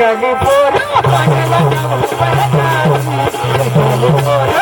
एकली पोर पाण्याला जाऊन परत एकली पोर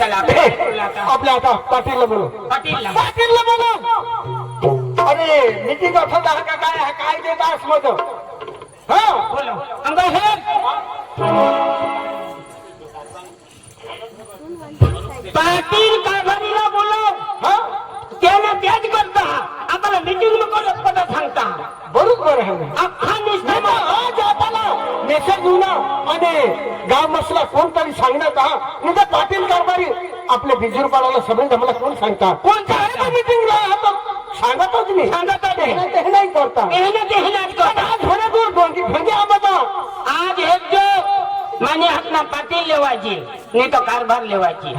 आपल्या आता पाटीलला बोलू पाटीलला बोलू अरे मीटिंग होत आहे का काय काय देत आहेस मग पाटील कारभारीला बोलव त्याला त्याच करता आम्हाला मीटिंग नको पदा सांगता बरोबर आहे मेसेज घेऊन आणि गाव मसला कोणतरी सांगण्यात म्हणजे पाटील कारभारी आपल्या बिजूरपाडाला सगळे मला कोण सांगता कोण मीटिंगला सांगतच मी सांगत नाही करता आज एक जो माने हातना पाटील लेवायची नाही तो कारभार लेवायची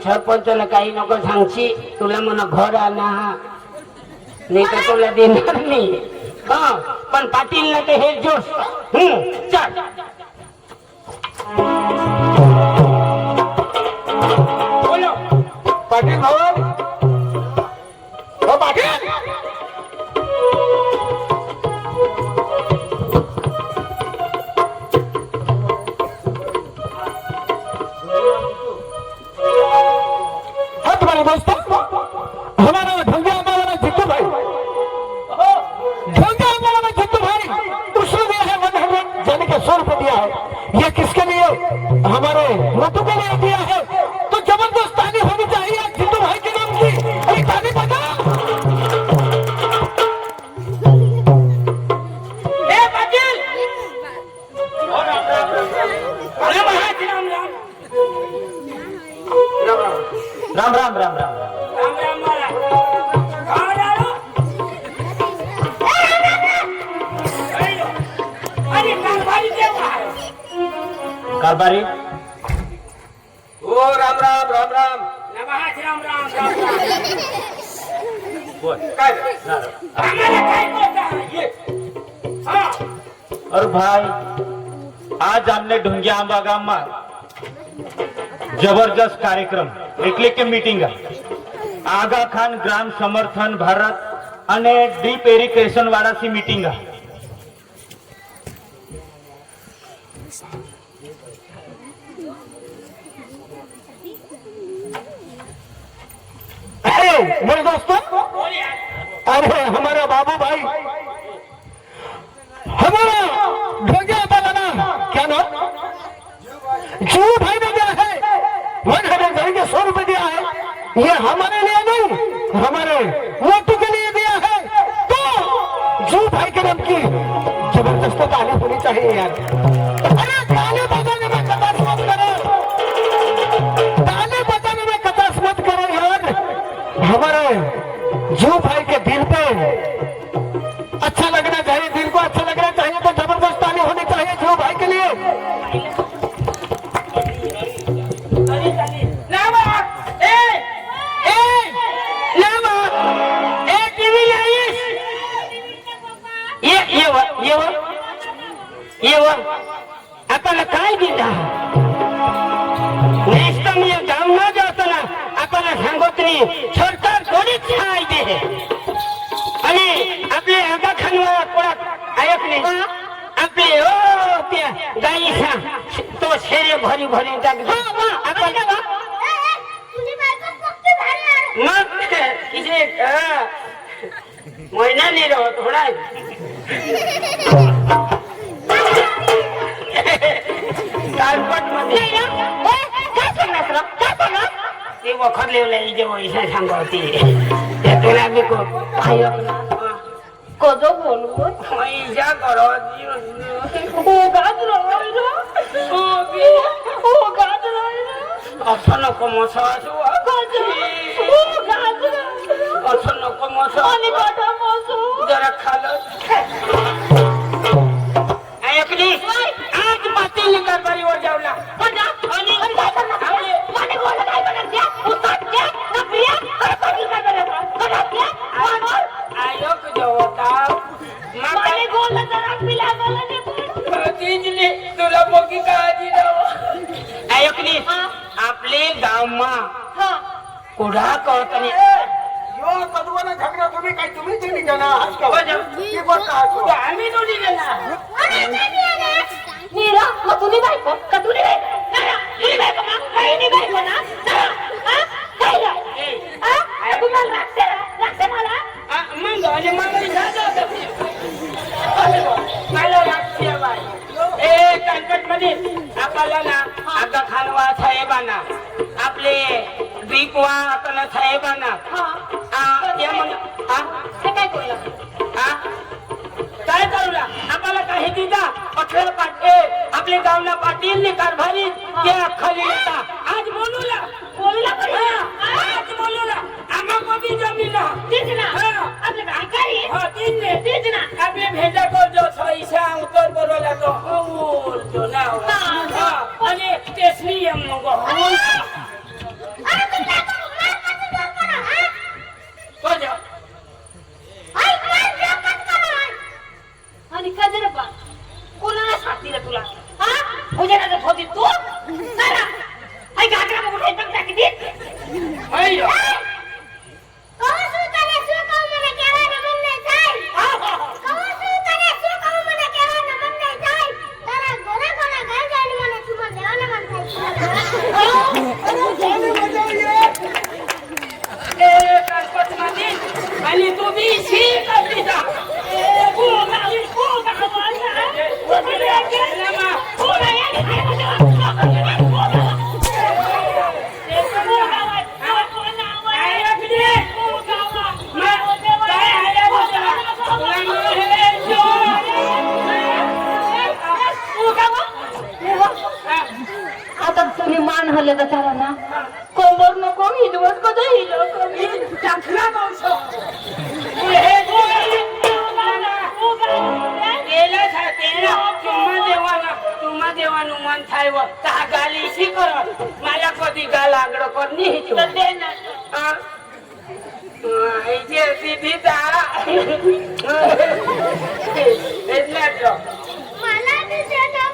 सरपंचाला काही नको सांगशी तुला म्हणा घर आणा नाही तर तुला देणार नाही पण पाटील ना ते हे जोश चल बोलो पाटील भाऊ हो पाटील दोस्तों हमारा ढंगे अम्बाला जितू भाई ढंगे अम्बाला जितू भाई उसने दिया है 100 यानी कि 100 रुपए दिया है ये किसके लिए हमारे मोटू के लिए दिया है तो जबरदस्त ताली होनी चाहिए जितू भाई के नाम की अरे ताली बजा पाटिल राम राम राम राम कारभारी ओ राम राम राम राम राम राम बोल काय अरे भाई आज हमने ढुंगिया आंबा गाम में जबरदस्त कार्यक्रम એટલે કે મીટિંગ આગા ખાન ગ્રામ સમર્થન ભારત અને ડીપ એરિકેશન વાળાથી મીટિંગ मेरे दोस्तों अरे हमारा बाबू भाई हमारा ढोंगिया जीव भाई ने दिया है, 100 जाएंगे 100 रुपए दिया है, ये हमारे लिए नहीं हमारे मोटू के लिए दिया है। तो जीव भाई के नाम की जबरदस्त ताली होनी चाहिए यार। अरे ताली बजाने में कतास मत करो, ताली बजाने में कतास मत करो यार। हमारे जीव भाई के दिल पे अच्छा लगना चाहिए, दिल को अच्छा लगना चाहिए, तो जबरदस्त ताली होनी चाहिए जीव भाई के लिए। आपल्याला काय दिला नेक्स्ट मी जाऊ न जाताना आपल्याला सांगत नाही सरकार थोडीच छाय दे आणि आपले आगा खानवा कोणा ऐक नाही आपले ओ त्या गाईचा तो शेरे भरी भरी टाकतो आपण मग इथे महिना नाही राहत थोडा ते वखरलेलं जे वैसे सांगवती त्याला मी कजो बोलू मैजा करत असं नको मस असं नको मस जरा खाल ऐकली आज पातील कारभारीवर जावला आयोग जेवता तुला मोठी काळजी ऐकली आपले गावमा कुडा कळत नाही कदुवाला झगडा तुम्ही काय तुम्ही दिली का ना आम्ही दोन्ही गेला नीरा कतुली बायको कतुली बायको बायको ना तुम्हाला लागते मला मग आणि मला लागते बाई ए कणकट मध्ये आपल्याला ना आगा खानवा साहेबांना आपले दीपवा आपल्याला साहेबांना काय करू काय करू आपल्याला काही दिदा अठरा पाटे आपले गावना पाटील कारभारी ते खाली येता आज बोलूला आज बोलूला आम्हा कोणी जमीला तीच ना आपले काकारी हा तीच ना आपले भेजा को जो पैसा उतर बरोला तो होल जो ना आणि तेसली यम गो होल अरे तुला तो मार करा हा तो जा आई मार करा आणि का जरा बा कोणाला सांगती रे तुला हा उजेडात होती तू चला आई गागरा बघून हे टक टाकी दे अय्यो आणि तू बी शी करती जा आता तुम्ही मान हल्ले तर चला ना कोंबर नको हिरवत कधी हिरव कमी टाकला मावस तुम्हा देवानु मन थाय ता गाली शी कर मला कधी गाल आगड करनी दे ना जे सीधी ता एटला मला दिसे ना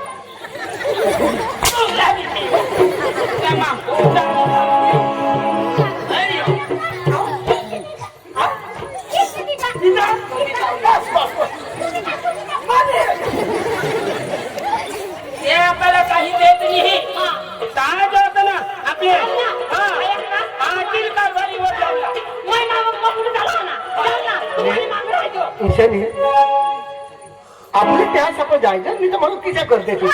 आपल्याला काही देत नाही ताज होत ना आपले कारभारीवर जाऊला ईशानी आपले त्या सप जायचं मी तर म्हणून किती करते तू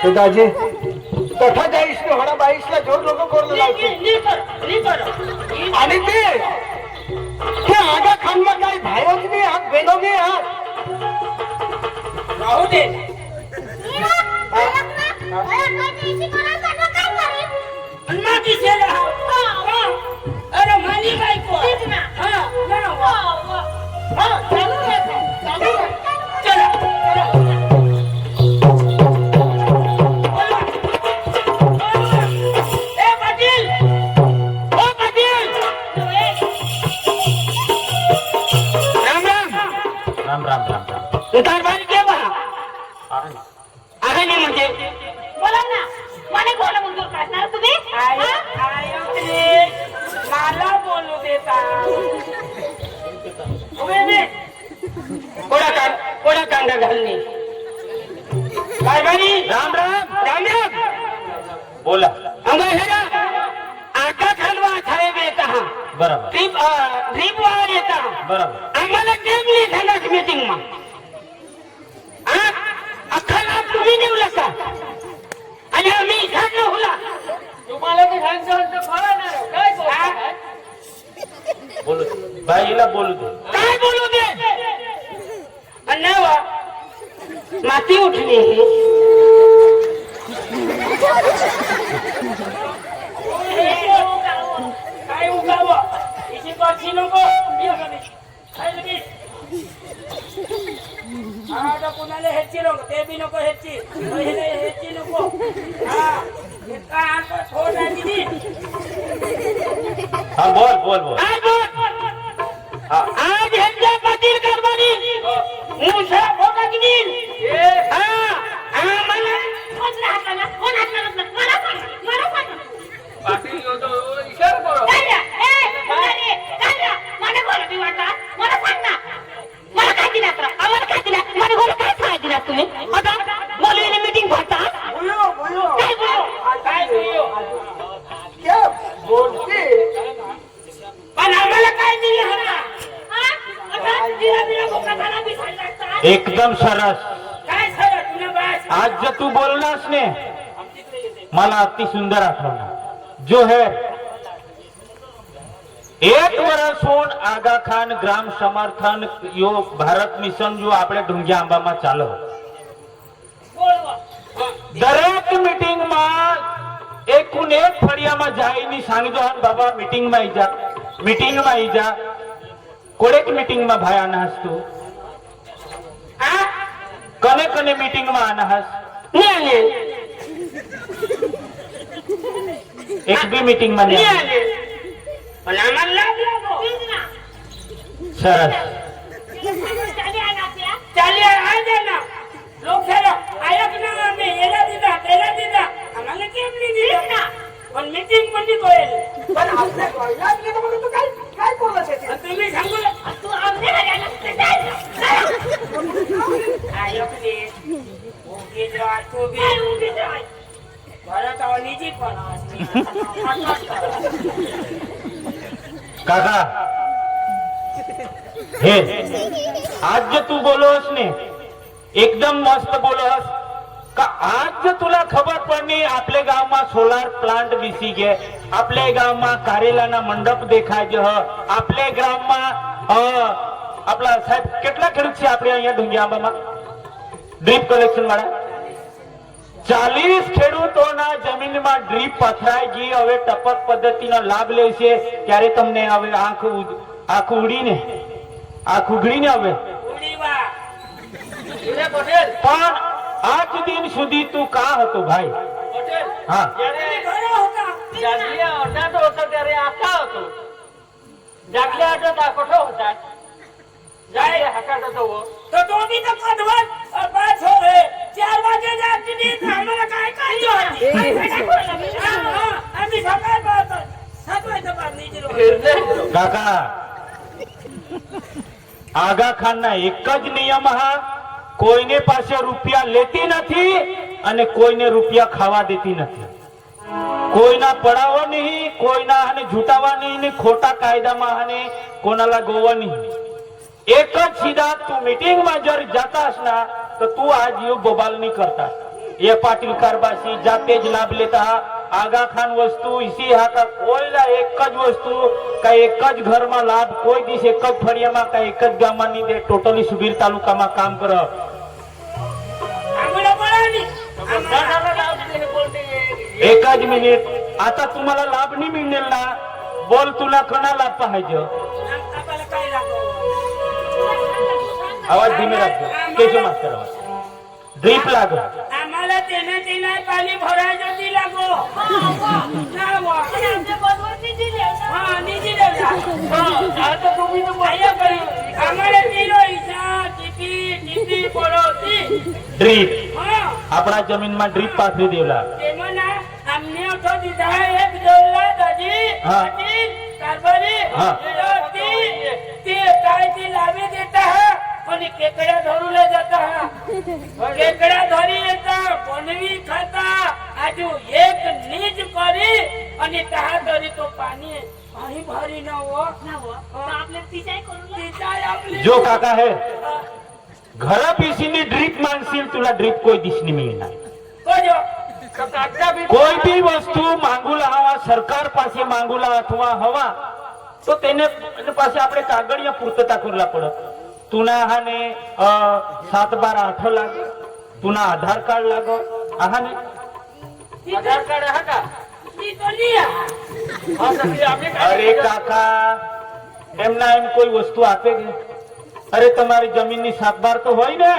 तो दाजी तठा जाईस ने होडा बाईसला जोर लोक करून लावते आणि ते आगा खानला काही भावच नाही हात बेनो नाही हात राहू दे अन्नाची सेवा अरे माली बायको ए पाटील ओ पाटील राम राम राम राम राम राम कारभारी के बहा आहे नाही म्हणजे बोला ना मला बोला मंजूर करणार तुम्ही मला बोलू देता कोणा कांदा घालणे कारभारी राम राम राम राम बोला अंगा हेरा आका खालवा साहेब येत हा बरोबर ड्रीप वार येत हा बरोबर आम्हाला टेबली झाला मीटिंग मा अख्खा लाभ तुम्ही देऊ का आणि आम्ही झाडलो होला तुम्हाला ते सांगतो काय बोलू बाईला बोलू दे काय बोलू दे आणि नाही वा माती उठली काय उगाव इथे पक्षी नको आता कोणाला ह्याची नको ते बी नको ह्याची पहिले ह्याची नको हा बोल बोल बोल हा आज ह्यांच्या पाटील कारभारी मुसा फोटा किनील मला कोण हाताला मला सांगा पाटील इशारा करो मला बोला मी वाटला मला सांग ना मला काय दिला तर आम्हाला काय दिला मला बोला काय सांगा दिला तुम्ही आता बोलून मीटिंग भरता काय बोलू काय बोलू क्या बोलते पण आम्हाला काय दिलं होता एकदम सरस काय सर तुला बस आज जो तू बोललास ने मला अति सुंदर आठवलं जो है एक वर्ष होऊन आगा खान ग्राम समर्थन यो भारत मिशन जो આપણે ઢુંગિયા આંબામાં ચાલો દરેક મીટિંગ માં એકુન એક ફળિયામાં જાઈને सांगજો હન બાબા મીટિંગ માં आई जा કોડેક મીટિંગ માં ભાઈ આના હસ તું कने कने मीटिंग में आना हस नहीं आले एक भी मीटिंग में नहीं नहीं आले पण आम्हाला लाभ लागो सरस चालिए आ जाना लोग खेलो आयक ना आम्ही याला दिला त्याला दिला आम्हाला केम नाही दिला ना पण मीटिंग मध्ये होईल पण आपल्या कॉलेजला गेलं म्हणून तू काय बोलला त्याचे तुम्ही सांगू तू आमने आयक ने ओके जो तू भी भारत वाली जी पण काका हे आज जो तू बोलोस ने एकदम मस्त बोलोस का आज जो तुला खबर पडली आपले गाव में सोलार प्लांट विसी गे आपले गाव में कारेलाना मंडप देखाय जो आपले ग्राम में आपला साहेब કેટલા ખેડૂત છે આપણે અહીંયા ઢુંગિયા આંબામાં ડ્રીપ કલેક્શન વાળા 40 ખેડૂતોના જમીનમાં ડ્રીપ પથરાઈ ગઈ હવે ટપક પદ્ધતિનો લાભ લે છે ત્યારે તમને હવે આંખ ઉડીને આંખ ઉઘડીને હવે उडी वा પણ આજ દિન સુધી તું કા હતો ભાઈ હા खरं होता जागल्या अर्धात होता त्यारे आका होतो जागल्या अर्धात आकोठा होता जाय हाकाचा तो तो तो भी तो कदवर बस हो गए 4 बजे जाती थी हमारा काय काय आम्ही सकाळ पाहतो 7 वाजता बाद नाही दिलो કાકા આગા ખાનના એક જ નિયમ હા કોઈને પાસે રૂપિયા લેતી નથી અને કોઈને રૂપિયા ખાવા દેતી નથી કોઈના પડાવો નહીં કોઈના હાને झुटावा નહીં ને ખોટા કાયદામાં હાને કોનાला गोवा નહીં एक જ सीधा तू मीटिंग में जर जातास ना तो तू आज यो बोबाल नहीं करता ये पाटील कारबासी जाते ज लाभ लेता आगा खान वस्तु इसी हा का कोई ला एक ज वस्तु का एक ज घर में लाभ कोई दिस एक ज फड़िया में का एक ज गाम में नहीं दे टोटली सुबीर तालुका में काम कर एक ज मिनिट आता तुम्हाला लाभ नाही मिळेल ना बोल तुला कोणा लाभ पाहिजे आवाज धीमे राखो केशव मास्टर आवाज ड्रीप लागो आम्हाला तेना पाणी भरायचं ती लागो आता तुम्ही तर आम्हाला दिलो किती पडवती ड्रीप हा આપણા જમીનમાં ડ્રીપ પાથરી દેવલા तेमना हमने उठो दीदा एक डोला दादी हाँ। कारभारी हाँ। ते काय ती लावे देता है पण केकड्या धरू ले जाता है केकड्या धरी येता बनवी खाता आजू एक नीज करी आणि तहा तरी तो पाणी पाणी भरी न हो आपले तिच्याही करून तिचाय आपली જો કાકા હે ઘરા પીસીની ડ્રીપ માંગશીલ तुला ड्रीप कोई दिसनी मिळणार कोजो કોઈ બી વસ્તુ માંગુલા હવા સરકાર પાસે માંગુલા અથવા હવા તો તેને પાસે આપણે કાગળિયા પૂર્તતા કરલા પડે તુના હાને 7/12 લાગે તુના આધાર કાર્ડ લાગો આહાને आधार कार्ड आहे का ती तो लिया हा सगळी आम्ही અરે કાકા એમના એમ કોઈ વસ્તુ આપે કે અરે તમારી જમીનની 7/12 તો હોય ને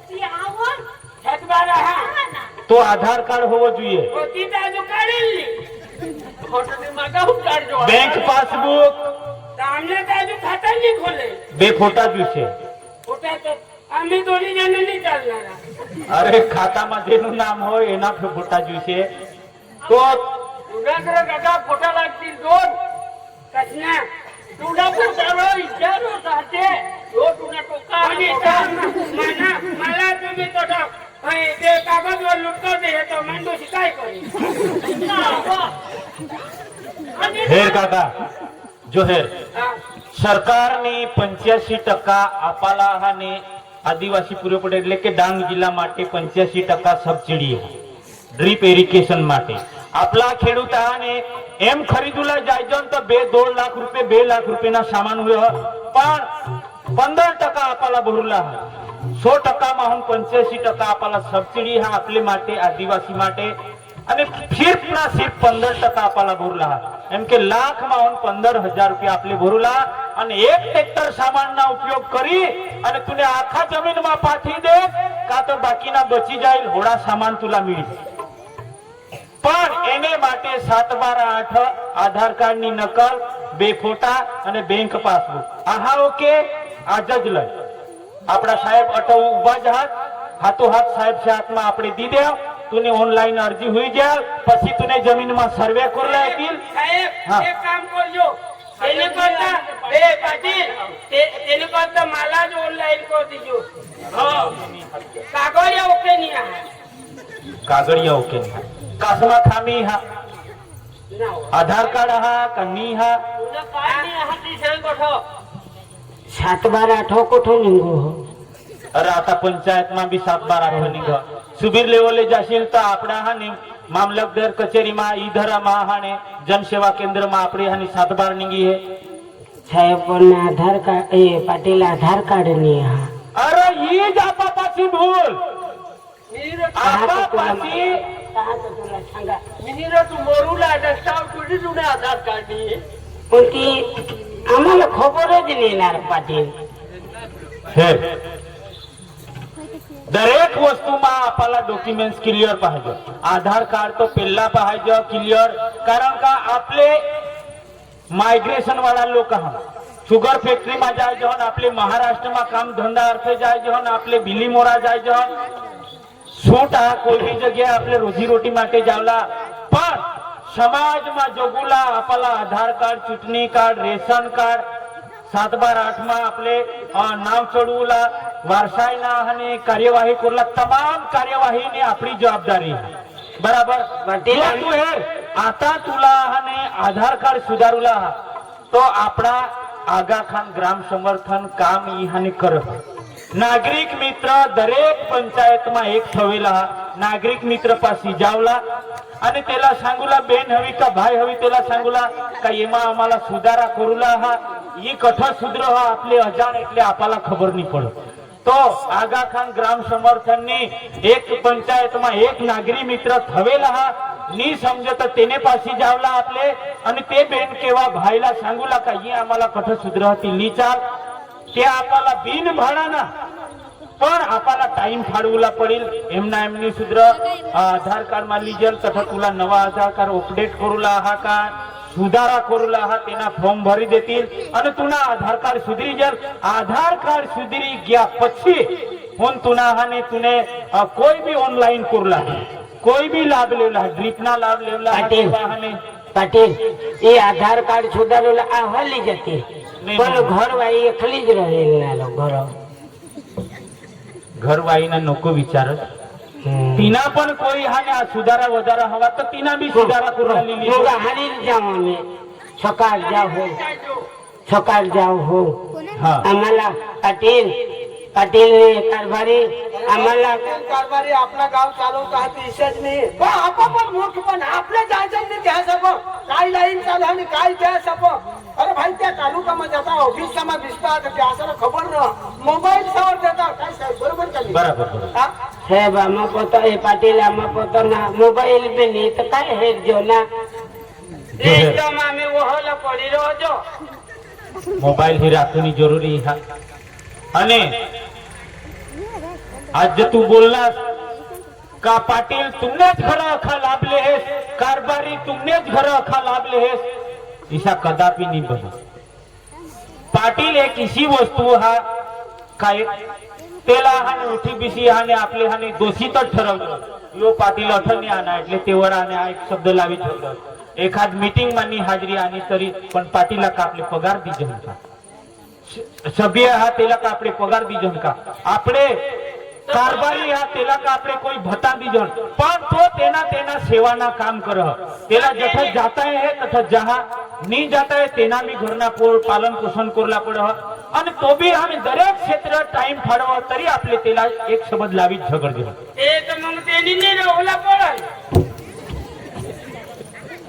ती आवड छतबारा हा તો આધાર કાર્ડ હોવો જોઈએ होती ताजू काढेली હોટલની માગાવું કાઢજો બેંક પાસબુક सामने ताजू खाता नहीं खोले બે ફોટા જોઈશે खोटा तो आम्ही दोन्ही जण नाही चालणार અરે ખાતામાં જેનું નામ હોય એના ફોટા જોઈશે તો तुझ्याकडे काका फोटा लागतील दोन कसना तुझा फोटावर विचारू साचे तो तुझ्या टोका आणि मला तुम्ही तो ते कागदवर लुटतो ते तो मांडूशी काय करी हेर काका जो हेर સરકારની 85% આપાલા અને આદિવાસી પૂરેપડે એટલે કે ડાંગ જિલ્લા માટે 85% સબસિડી ડ્રીપ ઇરિગેશન માટે આપલા ખેડૂતાને એમ ખરીદુલા જાય જો તો 2 લાખ રૂપિયા 2 લાખ રૂપિયાના સામાન હોય પણ 15% આપાલા ભરુલા 100% માં 85% આપાલા સબસિડી હા આપલે માટે આદિવાસી માટે અને સિર્ફના સિર્ફ 15% આપાલા ભરુલા એમ કે લાખમાં 15,000 રૂપિયા આપલે ભરુલા અને એક ટ્રેક્ટર સામાનના ઉપયોગ કરી અને તુને આખા જમીનમાં પાથી દે કા તો બાકીના બચી જાય હોડા સામાન તુલા મળી પણ એને માટે 7/12 આધાર કાર્ડની નકલ 2 ફોટા અને બેંક પાસબુક આહા ઓકે આજ જ લઈ આપણા સાહેબ અટો ઉભા જ હાથોહાથ સાહેબ હાથમાં આપણે દી દેવ તુને ઓનલાઈન અરજી હોઈ જાય પછી તુને જમીનમાં સર્વે કરલા येतील साहेब हाँ। एक काम करजो तेने करता पाटील तेने करता मला जो ऑनलाइन कर दीजो कागज ओके नहीं आहे कागड़िया ओके कासमा खामी हा ना हो आधार कार्ड हा कन्नी हा तुझं काय नाही हाती सांग कोठो 7/12 कोठो निघू अरे आता पंचायत में भी 7/12 निघ सुबीर लेवले जाशील तो आपड़ा हाने मामलतदार कचेरी में इधर हाने जनसेवा केंद्र में आपड़ी हानी 7/12 निघी है साहेब पण आधार कार्ड पाटील आधार कार्ड नहीं आहे अरे ये आपा पाची भूल आपा पाची तुला सांगा मिनीरा तू मरूला डस्टाव तुझी जुने आधार कार्ड नाही पण ती आम्हाला खबरच नाही येणार पाटील है दरेक वस्तू में आपला डॉक्युमेंट्स क्लियर पाहिजे आधार कार्ड तो पेल्ला पाहिजे क्लियर कारण का आपले माइग्रेशन वाला लोक हा शुगर फैक्ट्री में जाए जहन आपले महाराष्ट्र में काम धंधा अर्थे जाए जहन आपले बिलीमोरा जाए जहन सूट आ कोई भी जगह आपले रोजी रोटी माटे जावला पण समाज में जोगुला आपला आधार कार्ड चूंटणी कार्ड रेशन कार्ड 7/12 માં આપણે નામ ચડવુલા વારસાઈના અને કાર્યવાહી કરલા તમામ કાર્યવાહીની આપણી જવાબદારી બરાબર તું હે आता तुला અને આધાર કાર્ડ સુધારુલા તો આપણા આગા ખાન ગ્રામ સમર્થન કામ ઈ હાને કર नागरिक मित्र દરેક પંચાયતમાં એક થવેલા નાગરિક મિત્ર પાસે જાવલા અને તેલા सांगूला બેન हवी का भाई हवी तेला सांगूला का एमा आम्हाला सुधारा करूला हा ही कठोर सुधर हा आपले अजाण એટલે आपल्याला खबर नहीं पड़े तो आगा खान ग्राम समर्थननी एक पंचायतમાં एक नागरिक मित्र થવેલા हा नी समजत तेने पासी जावला आपले आणि ते बेन केवा भाईला सांगूला का ही आम्हाला कठोर सुधर होती नी चाल ते आपल्याला बिन भाडाना पण आपल्याला टाइम फाळवला पडेल एमना एमनी सुधर आधार कार्ड માં લીજલ તથા तुला नवा आधार कार्ड अपडेट करूला हा का सुधारा करूला हा तेना फॉर्म भरी देतील आणि तुना आधार कार्ड सुधरी जल आधार कार्ड सुधरी गया પછી फोन तुना हाने तुने कोई भी ऑनलाइन करूला कोई भी लाभ लेवला ड्रिप ना लाभ लेवला हाने पाटील ये आधार कार्ड सुधारेला आहली जते पण घरवाई एकली ज रहेला घर घरवाईना नको विचार तिना पण कोई हाने सुधारा वधारा हवा तर तिना भी सुधारा करून हानी जाऊ आम्ही सकाळ जाऊ हो हा आम्हाला पाटील पाटील कारभारी आम्हाला कारभारी आपला गाव चालवता हा विषयच नाही आपण मूर्ख पण आपल्या जायचं नाही त्या सब काय लाईन चालू आणि काय त्या सब अरे भाई त्या तालुकामध्ये जाता ऑफिस मा दिसता त्या असं खबर न मोबाईल सवर देता काय साहेब बरोबर का बरोबर साहेब आम्हा पोता हे पाटील आम्हा पोता ना मोबाईल पे नाही तर काय हे जो ना एकदम आम्ही ओहला पडी रोजो मोबाईल ही राखणी जरुरी हा आणि आज तू बोललास का पाटील तुमनेच घर अखा लाभले हेस कारभारी तुमनेच घर अखा लाभले हेस ऐसा कदापि नहीं बना पाटील एक इसी वस्तू हा काय तेला हाने उठी बिसी हाने आपले हाने दोषी तर ठरवलं यो पाटील अठनी आणा એટલે तेवर आने एक शब्द लावी ठेवलं एखाद मीटिंग मानी हाजरी आणि तरी पण पाटीला का आपले पगार दीजन का सभ्य हा तेला का आपले पगार दीजन का आपले कारभारी हा तेला का आपले कोई भत्ता दीजन पण तो तेना तेना सेवाना काम कर तेला जथा जाता है तथा जहा नहीं जाता है तेना भी घरना पालन पोषण करला पड आणि तो भी आम्ही दरेक क्षेत्र टाइम फाडव तरी आपले तेला एक शब्द लावीत झगड दिला एक मग तेनी नाही रोवला पडल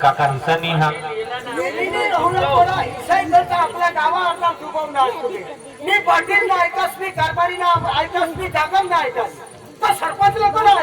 काका हिस्सा नाही हा आपल्या गावाला मी पाटील ना ऐकास मी कारभारी ना ऐकास मी जागम ना ऐकास सरपंच लोक ना